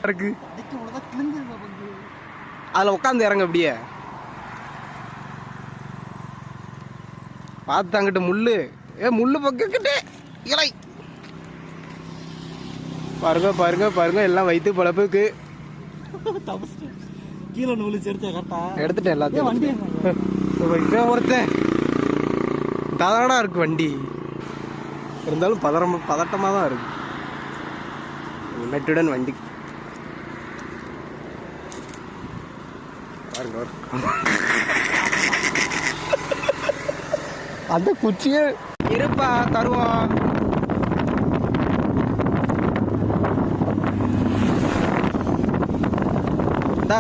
இருக்கு. அதில் உட்காந்து இறங்க அப்படியே பார்த்து அங்கிட்டு முள்ளு முள்ளு பக்கிட்டே இலை பாருங்க பாருங்க பாருங்க எல்லாம் வைத்து பழப்புக்கு கீழே நூலு சேர்த்து கரெக்டா எடுத்துட்டேன் எல்லாத்தையும். வண்டி ஒருத்தன் தடா இருக்கு வண்டி இருந்தாலும் பதட்டமாக தான் இருக்கு. யுனைட்டுடன் வண்டி பாருங்க அந்த குச்சியே இருப்பா தருவோம். இந்தா